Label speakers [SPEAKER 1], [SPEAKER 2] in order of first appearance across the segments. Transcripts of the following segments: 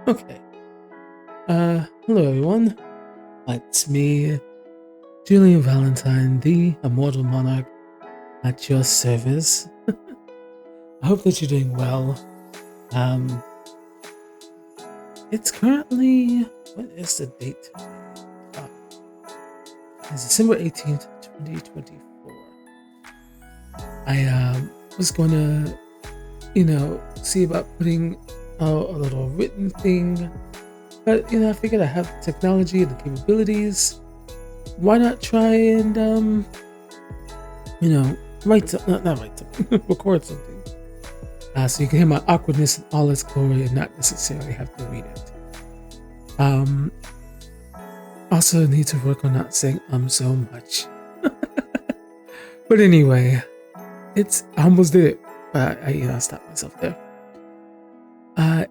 [SPEAKER 1] Okay. Hello everyone. It's me, Julien Vallentine, the immortal monarch at your service. I hope that you're doing well. Um, it's currently, what is the date today? Uh, it's December 18th, 2024. I was going to, see about putting out a little written thing. But, I figured I have the technology and the capabilities. Why not try and, write something, not write something, record something. So you can hear my awkwardness in all its glory and not necessarily have to read it. Also need to work on not saying so much. But anyway, I almost did it, but I stopped myself there.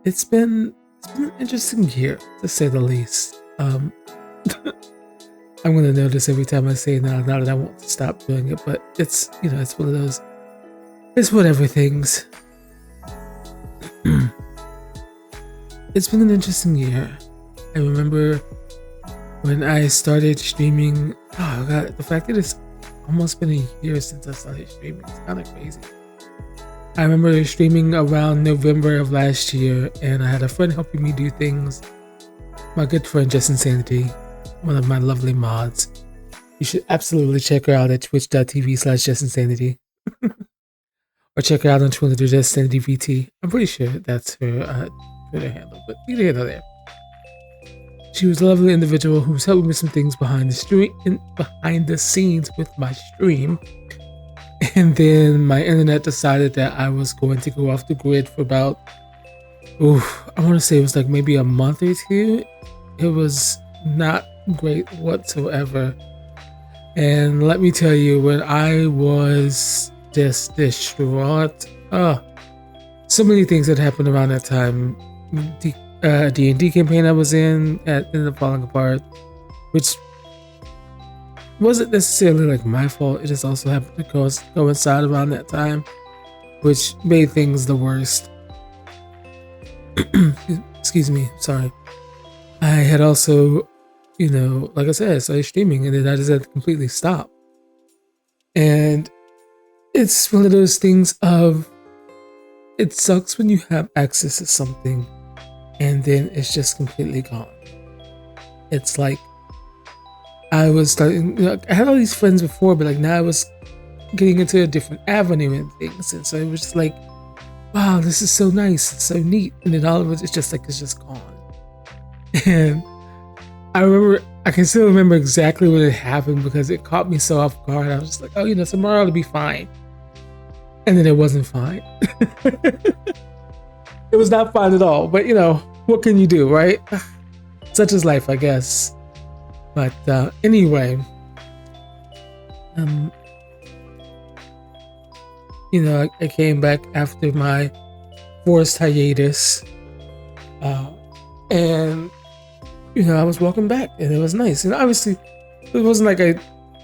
[SPEAKER 1] It's been an interesting year, to say the least. I'm gonna notice every time I say it now that I want to stop doing it, but it's it's one of those, it's whatever things. It's been an interesting year. I remember when I started streaming. Oh god, the fact that it's almost been a year since I started streaming, it's kind of crazy. I remember streaming around November of last year, and I had a friend helping me do things. My good friend 𝒾𝓃𝓁𝓁𝓃𝓎, one of my lovely mods. You should absolutely check her out at twitch.tv/𝒾𝓃𝓁𝓁𝓃. Or check her out on Twitter, 𝒾𝓃𝓁𝓃VT. I'm pretty sure that's her Twitter handle, but you can there. She was a lovely individual who was helping me with some things behind the scenes with my stream. And then my internet decided that I was going to go off the grid for about, I want to say it was like maybe a month or two. It was not great whatsoever. And let me tell you, when I was just distraught, so many things that happened around that time. D&D campaign I was in ended up falling apart, which wasn't necessarily like my fault. It just also happened to coincide around that time, which made things the worst. Excuse me, sorry. I had also, like I said, I started streaming and then I just had to completely stop. And it's one of those things of, it sucks when you have access to something and then it's just completely gone. It's like, I was starting, I had all these friends before, but like now I was getting into a different avenue and things. And so it was just like, wow, this is so nice. It's so neat. And then all of it, it's just gone. And I can still remember exactly when it happened because it caught me so off guard. I was just like, oh, tomorrow it'll be fine. And then it wasn't fine. It was not fine at all. But what can you do, right? Such is life, I guess. But anyway, I came back after my forced hiatus, and I was walking back, and it was nice. And obviously, it wasn't like I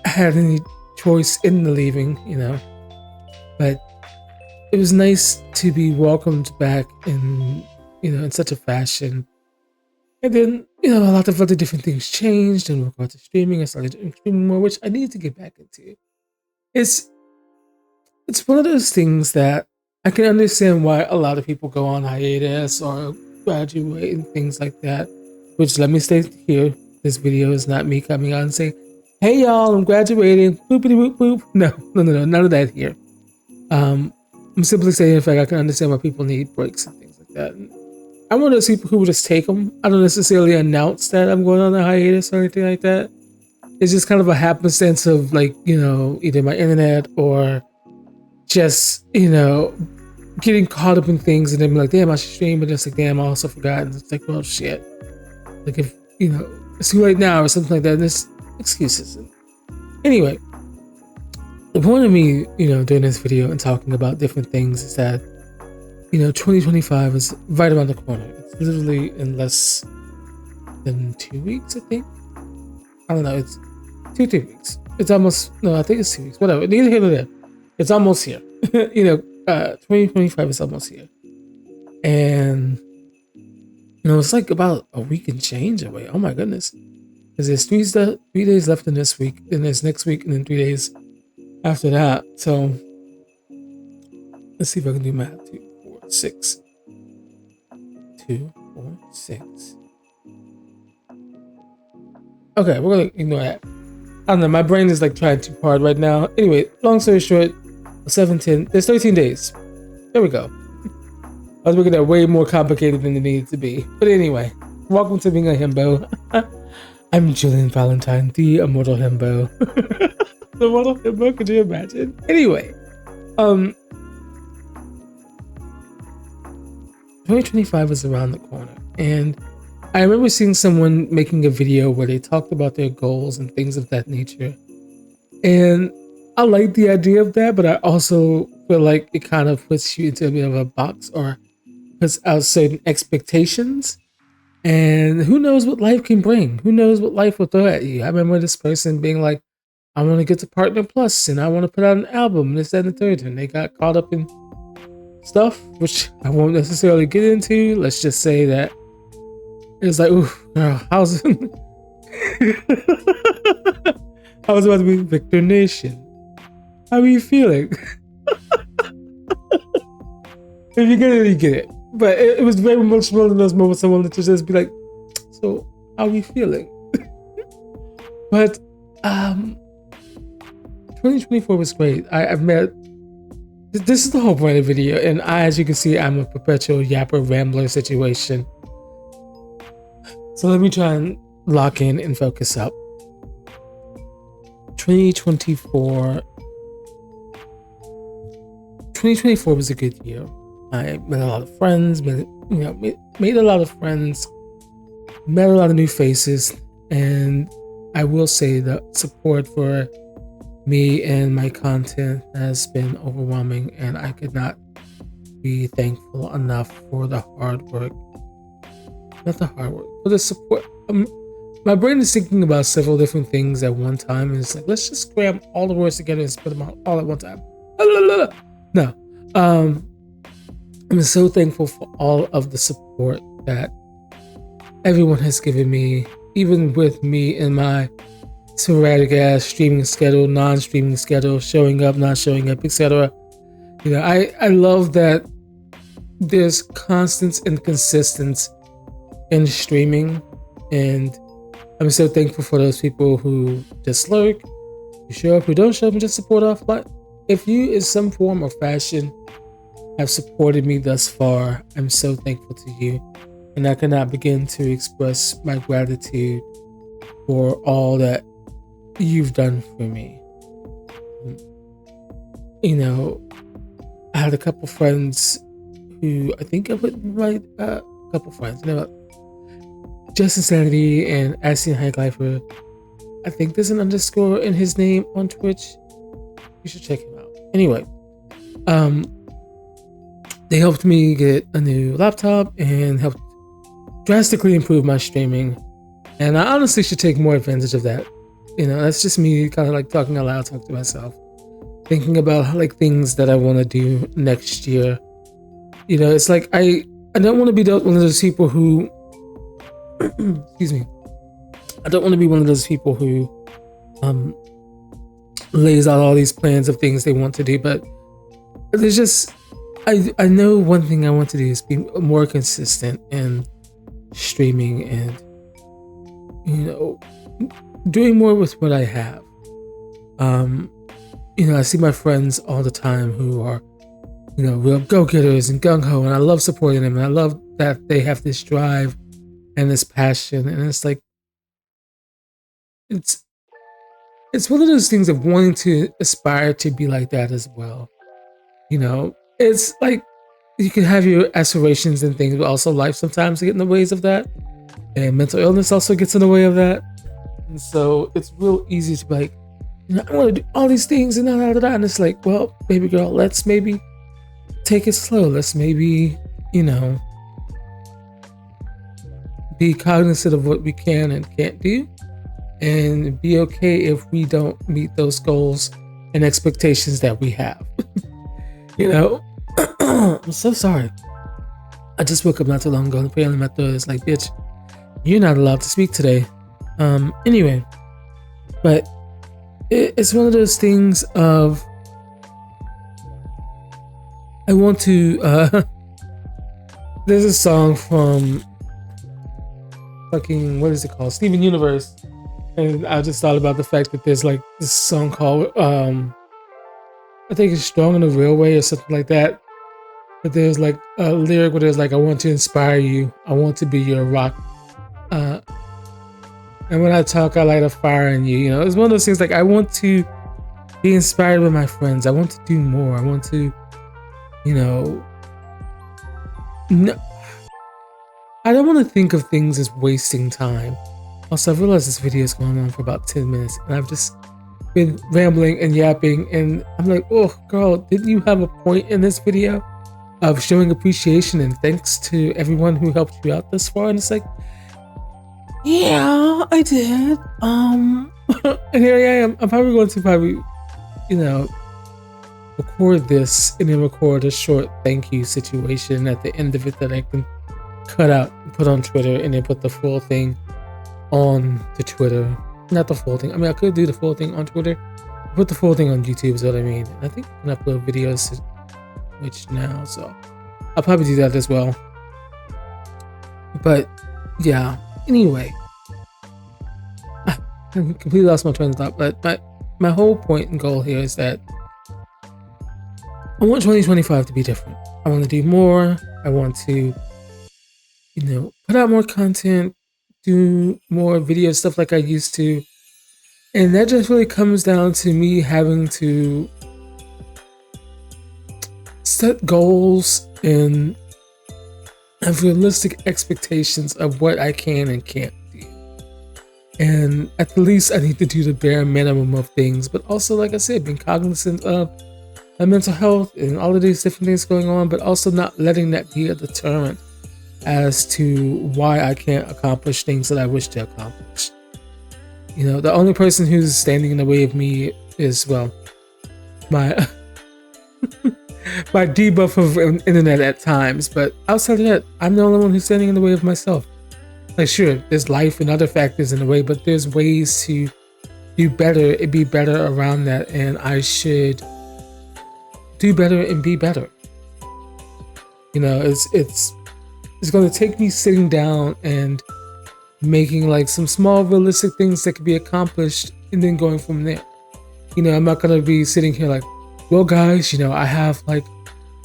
[SPEAKER 1] had any choice in the leaving, but it was nice to be welcomed back in such a fashion. And then, a lot of other different things changed in regard to streaming. I started doing streaming more, which I need to get back into. It's one of those things that I can understand why a lot of people go on hiatus or graduate and things like that. Which, let me state here, this video is not me coming out and saying, hey y'all, I'm graduating, boopity boop boop. No, none of that here. I'm simply saying, in fact, I can understand why people need breaks and things like that. I'm one of those people who will just take them. I don't necessarily announce that I'm going on a hiatus or anything like that. It's just kind of a happenstance of like, either my internet or just, getting caught up in things and then be like, damn, I should stream, but it's like, damn, I also forgot. And it's like, well, shit. Like if, it's too late now or something like that. There's excuses. Anyway, the point of me, doing this video and talking about different things is that 2025 is right around the corner. It's literally in less than 2 weeks, I think. I don't know. It's 2-3 weeks. It's almost, no, I think it's 2 weeks. Whatever. Neither here nor there. It's almost here. 2025 is almost here. And It's like about a week and change away. Oh my goodness. Because there's 3 days left in this week, then there's next week, and then 3 days after that. So let's see if I can do math. 2, 4, 6. 2, 4, 6. Okay, we're gonna ignore that. I don't know, my brain is like trying too hard right now. Anyway, long story short, 7, 10, there's 13 days. There we go. I was making that way more complicated than it needed to be. But anyway, welcome to being a himbo. I'm Julien Vallentine, the immortal himbo. The immortal himbo, could you imagine? Anyway, 2025 is around the corner, and I remember seeing someone making a video where they talked about their goals and things of that nature. And I like the idea of that, but I also feel like it kind of puts you into a bit of a box or puts out certain expectations. And who knows what life can bring? Who knows what life will throw at you? I remember this person being like, I want to get to Partner Plus and I want to put out an album, this, that, and the third. And they got caught up in stuff, which I won't necessarily get into. Let's just say that it's like, ooh, girl, how's it? I was about to be Victor Nation. How are you feeling? If you get it, you get it. But it was very much one of those moments I wanted to just be like, so how are you feeling? But 2024 was great. I've met, this is the whole point of the video, and as you can see, I'm a perpetual yapper rambler situation. So let me try and lock in and focus up. 2024 was a good year. I met a lot of friends, made a lot of friends, met a lot of new faces, and I will say the support for me and my content has been overwhelming, and I could not be thankful enough for the hard work. Not the hard work, but the support. My brain is thinking about several different things at one time, and it's like, let's just cram all the words together and spit them out all at one time. No. I'm so thankful for all of the support that everyone has given me, even with me in my sporadic ass streaming schedule, non-streaming schedule, showing up, not showing up, etc. I love that there's constance and consistency in streaming, and I'm so thankful for those people who just lurk, who show up, who don't show up, and just support offline. If you, in some form or fashion, have supported me thus far, I'm so thankful to you, and I cannot begin to express my gratitude for all that you've done for me. I had a couple friends who I think I would write a couple friends. Just Insanity and Asien 𝒾𝓃𝓄𝓃. I think there's an underscore in his name on Twitch. You should check him out. Anyway, they helped me get a new laptop and helped drastically improve my streaming. And I honestly should take more advantage of that. That's just me kind of like talking out loud, talking to myself, thinking about like things that I want to do next year. It's like I don't want to be one of those people who excuse me. I don't want to be one of those people who lays out all these plans of things they want to do, but there's just I know one thing I want to do is be more consistent in streaming and doing more with what I have. I see my friends all the time who are real go-getters and gung-ho, and I love supporting them, and I love that they have this drive and this passion, and it's like it's one of those things of wanting to aspire to be like that as well. It's like you can have your aspirations and things, but also life sometimes get in the ways of that, and mental illness also gets in the way of that. And so it's real easy to be like, I want to do all these things and and it's like, well, baby girl, let's maybe take it slow. Let's maybe be cognizant of what we can and can't do, and be okay if we don't meet those goals and expectations that we have. I'm so sorry. I just woke up not too long ago, and apparently my throat is like, bitch, you're not allowed to speak today. Anyway, but it's one of those things of I want to. There's a song from fucking, what is it called? Steven Universe, and I just thought about the fact that there's like this song called I think it's Strong on the Railway or something like that. But there's like a lyric where there's like, I want to inspire you. I want to be your rock. And when I talk, I light a fire in you. You know, it's one of those things like I want to be inspired by my friends. I want to do more. I want to, you know, no, I don't want to think of things as wasting time. Also, I've realized this video is going on for about 10 minutes and I've just been rambling and yapping. And I'm like, oh, girl, didn't you have a point in this video of showing appreciation and thanks to everyone who helped you out this far? And it's like, yeah, I did. And here I am. I'm probably going to you know, record this and then record a short thank you situation at the end of it that I can cut out and put on Twitter, and then put the full thing on the Twitter. Not the full thing. I mean, I could do the full thing on Twitter. Put the full thing on YouTube is what I mean. I think I can upload videos to Twitch now, so I'll probably do that as well. But yeah, anyway, I completely lost my train of thought. But my whole point and goal here is that I want 2025 to be different. I want to do more. I want to, you know, put out more content, do more video stuff like I used to. And that just really comes down to me having to set goals and have realistic expectations of what I can and can't do. And at the least, I need to do the bare minimum of things. But also, like I said, being cognizant of my mental health and all of these different things going on, but also not letting that be a deterrent as to why I can't accomplish things that I wish to accomplish. You know, the only person who's standing in the way of me is, well, my my debuff of internet at times. But outside of that, I'm the only one who's standing in the way of myself. Like, sure, there's life and other factors in the way, but there's ways to do better and be better around that, and I should do better and be better. You know, it's going to take me sitting down and making like some small realistic things that could be accomplished and then going from there. You know, I'm not going to be sitting here like, well guys, you know, I have like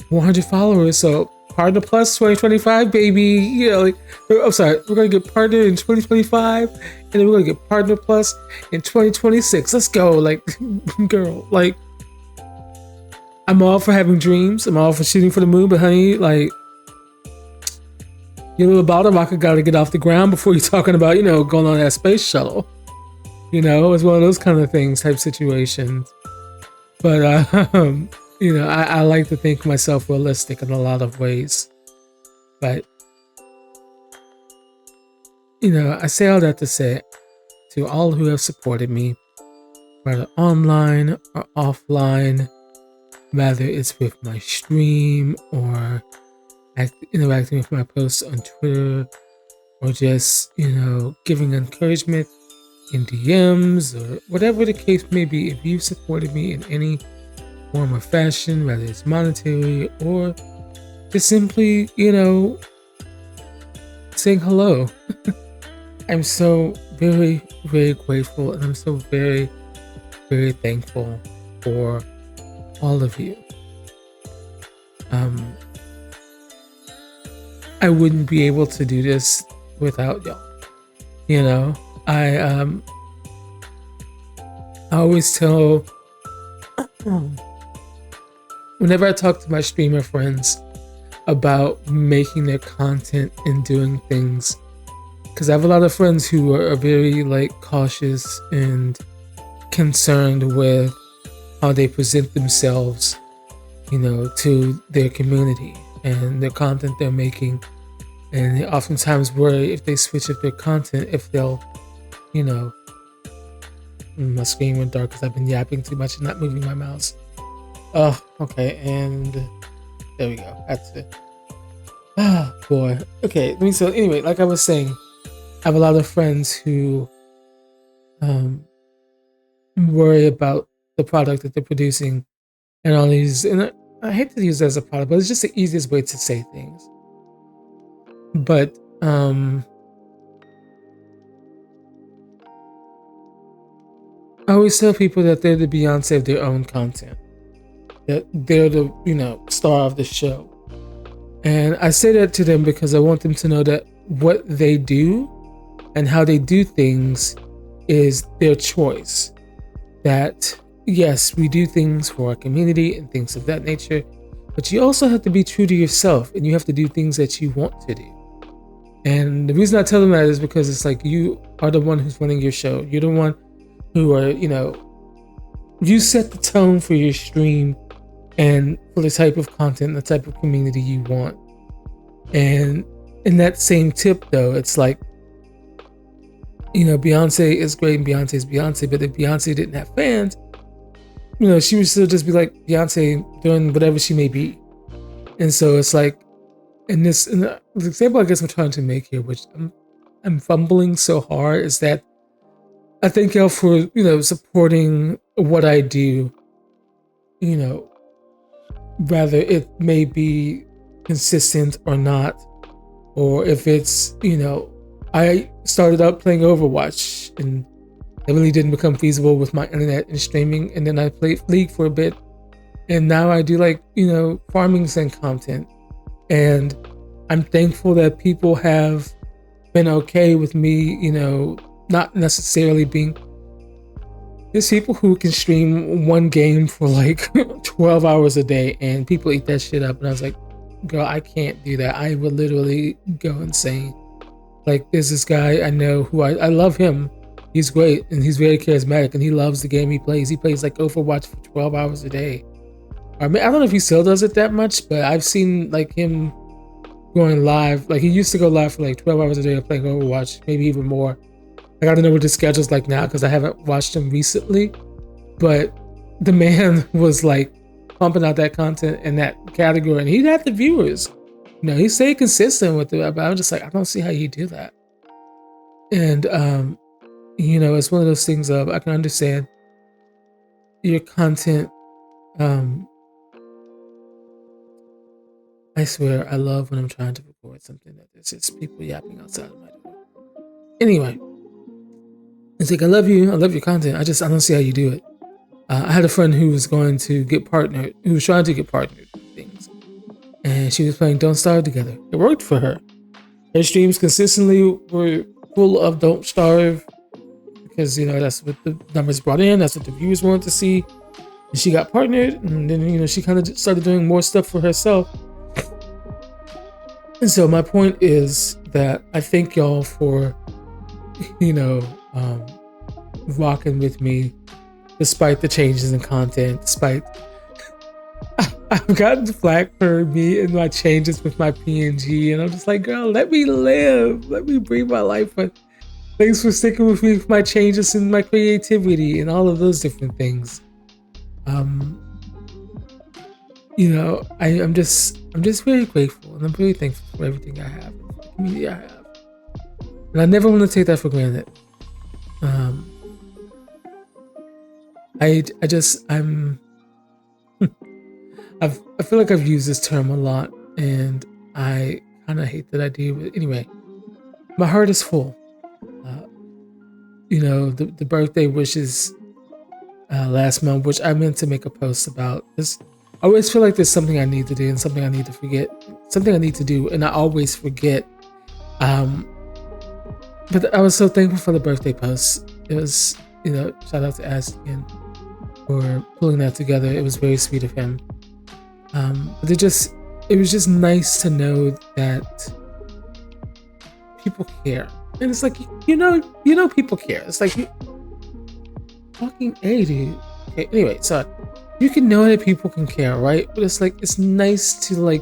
[SPEAKER 1] 100 followers, so Partner Plus 2025, baby. You know, like, I'm sorry, we're going to get Partner in 2025 and then we're going to get Partner Plus in 2026. Let's go. Like, girl, like, I'm all for having dreams. I'm all for shooting for the moon, but honey, like, your little bottle rocket got to get off the ground before you're talking about, you know, going on that space shuttle. You know, it's one of those kind of things, type situations. But, you know, I like to think myself realistic in a lot of ways. But, you know, I say all that to say to all who have supported me, whether online or offline, whether it's with my stream or interacting with my posts on Twitter, or just, you know, giving encouragement in DMs or whatever the case may be. If you've supported me in any form or fashion, whether it's monetary or just simply, you know, saying hello, I'm so very, very grateful, and I'm so very, very thankful for all of you. I wouldn't be able to do this without y'all. You know, I always tell, whenever I talk to my streamer friends about making their content and doing things, because I have a lot of friends who are very like cautious and concerned with how they present themselves, you know, to their community and the content they're making. And they oftentimes worry if they switch up their content, if they'll, you know, my screen went dark because I've been yapping too much and not moving my mouse. Oh, okay, and there we go. That's it. Ah, boy. Okay, so anyway, like I was saying, I have a lot of friends who um, worry about the product that they're producing and all these. And I hate to use it as a product, but it's just the easiest way to say things. But I always tell people that they're the Beyonce of their own content. That they're the star of the show, and I say that to them because I want them to know that what they do and how they do things is their choice. That yes, we do things for our community and things of that nature, but you also have to be true to yourself and you have to do things that you want to do. And the reason I tell them that is because it's like you are the one who's running your show. You're the one who are, you set the tone for your stream and for the type of content, the type of community you want. And in that same tip though, it's like, Beyonce is great and Beyonce is Beyonce, but if Beyonce didn't have fans, she would still just be like Beyonce doing whatever she may be. And so it's like, the example I guess I'm trying to make here, which I'm fumbling so hard, is that I thank y'all for, supporting what I do, whether it may be consistent or not, or if it's, I started out playing Overwatch and it really didn't become feasible with my internet and streaming. And then I played League for a bit. And now I do farming sim content. And I'm thankful that people have been okay with me, not necessarily being. There's people who can stream one game for 12 hours a day and people eat that shit up. And I was like, girl, I can't do that. I would literally go insane. Like, there's this guy I know who I love him. He's great and he's very charismatic and he loves the game he plays. He plays Overwatch for 12 hours a day. I mean, I don't know if he still does it that much, but I've seen him going live. He used to go live for 12 hours a day of playing Overwatch, maybe even more. I gotta know what his schedule's like now because I haven't watched him recently. But the man was pumping out that content in that category and he had the viewers. He stayed consistent with it, but I was just like, I don't see how you do that. And it's one of those things of I can understand your content. I swear, I love when I'm trying to record something that there's just people yapping outside of my door. Anyway, it's like I love your content. I don't see how you do it. I had a friend who was going to get partnered, who was trying to get partnered with things, and she was playing Don't Starve together. It worked for her. Her streams consistently were full of Don't Starve because that's what the numbers brought in. That's what the viewers wanted to see. And she got partnered, and then she kind of started doing more stuff for herself. And so my point is that I thank y'all for, rocking with me despite the changes in content, despite I've gotten flack for me and my changes with my PNG, and I'm just like, girl, let me live. Let me breathe my life. But thanks for sticking with me for my changes and my creativity and all of those different things. I'm just very grateful and I'm very thankful for everything I have, and for the community I have. And I never want to take that for granted. I feel like I've used this term a lot and I kind of hate that I do, but anyway, my heart is full. The birthday wishes last month, which I meant to make a post about. This, I always feel like there's something I need to do and something I need to forget, something I need to do, and I always forget. But I was so thankful for the birthday post. It was, shout out to Ash again for pulling that together. It was very sweet of him. But it was just nice to know that people care. And it's like, people care. It's like, fucking A, dude. Okay, anyway, so you can know that people can care, right? But it's like, it's nice to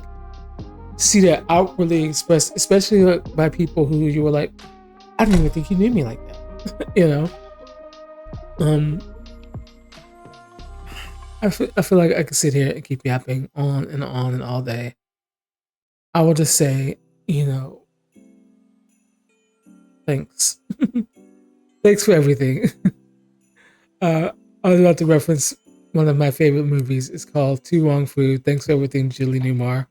[SPEAKER 1] see that outwardly expressed, especially by people who you were like, I didn't even think you knew me like that. I feel like I could sit here and keep yapping on and all day. I will just say, thanks. Thanks for everything. I was about to reference one of my favorite movies. It's called To Wong Fu, Thanks for Everything, Julie Newmar.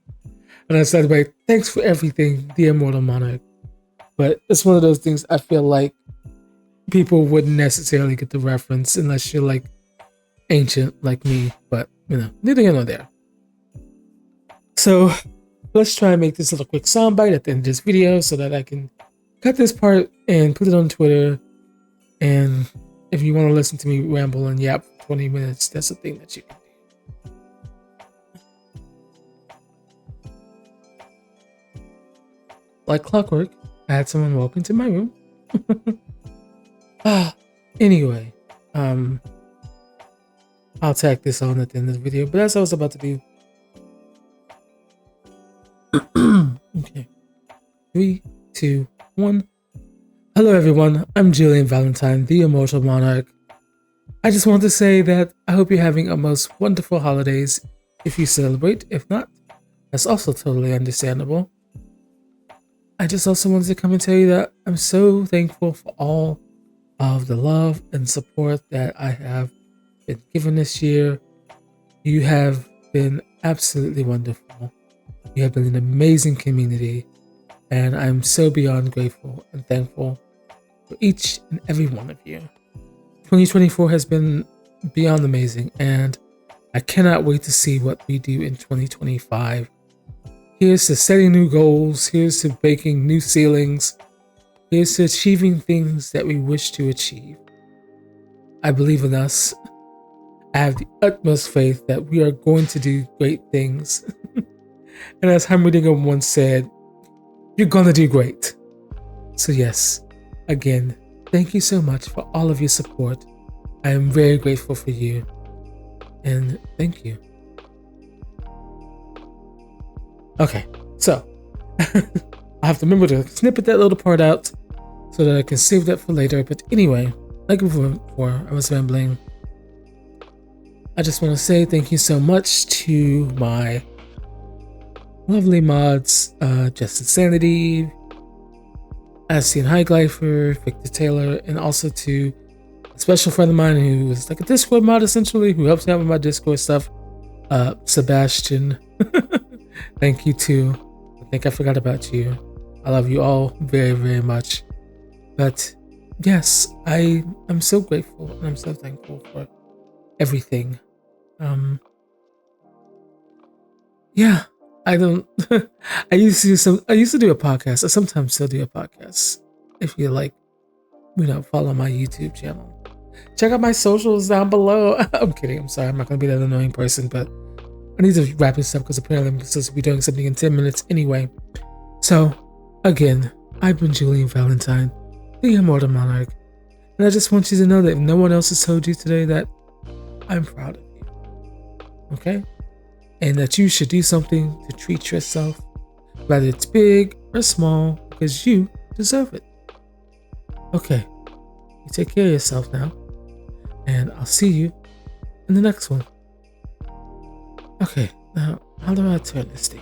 [SPEAKER 1] And I said, wait, thanks for everything, the Immortal Monarch. But it's one of those things I feel like people wouldn't necessarily get the reference unless you're like ancient like me. But, neither here nor there. So let's try and make this a little quick soundbite at the end of this video so that I can cut this part and put it on Twitter. And if you want to listen to me ramble and yap for 20 minutes, that's a thing that you can do. Like clockwork, I had someone walk into my room. Anyway, I'll tack this on at the end of the video, but as I was about to do. Okay. 3, 2, 1. Hello everyone, I'm Julien Vallentine, the Immortal Monarch. I just want to say that I hope you're having a most wonderful holidays if you celebrate. If not, that's also totally understandable. I just also wanted to come and tell you that I'm so thankful for all of the love and support that I have been given this year. You have been absolutely wonderful. You have been an amazing community, and I'm so beyond grateful and thankful for each and every one of you. 2024 has been beyond amazing, and I cannot wait to see what we do in 2025. Here's to setting new goals, here's to breaking new ceilings, here's to achieving things that we wish to achieve. I believe in us. I have the utmost faith that we are going to do great things. And as Humberdinger once said, you're gonna do great. So yes, again, thank you so much for all of your support. I am very grateful for you. And thank you. Okay, so I have to remember to snippet that little part out so that I can save that for later. But anyway, like before I was rambling, I just want to say thank you so much to my lovely mods, Justin Sanity, 𝒾𝓃𝓁𝓃𝓎, Victor Taylor, and also to a special friend of mine who is like a Discord mod essentially, who helps me out with my Discord stuff, Sebastian. Thank you too. I think I forgot about you. I love you all very, very much. But yes, I am so grateful and I'm so thankful for everything. Yeah, I don't. I used to do a podcast. I sometimes still do a podcast. If you like, follow my YouTube channel. Check out my socials down below. I'm kidding. I'm sorry. I'm not gonna be that annoying person, but I need to wrap this up because apparently I'm supposed to be doing something in 10 minutes anyway. So, again, I've been Julien Vallentine, the Immortal Monarch, and I just want you to know that if no one else has told you today, that I'm proud of you. Okay? And that you should do something to treat yourself, whether it's big or small, because you deserve it. Okay, you take care of yourself now, and I'll see you in the next one. Okay, now how do I turn this thing?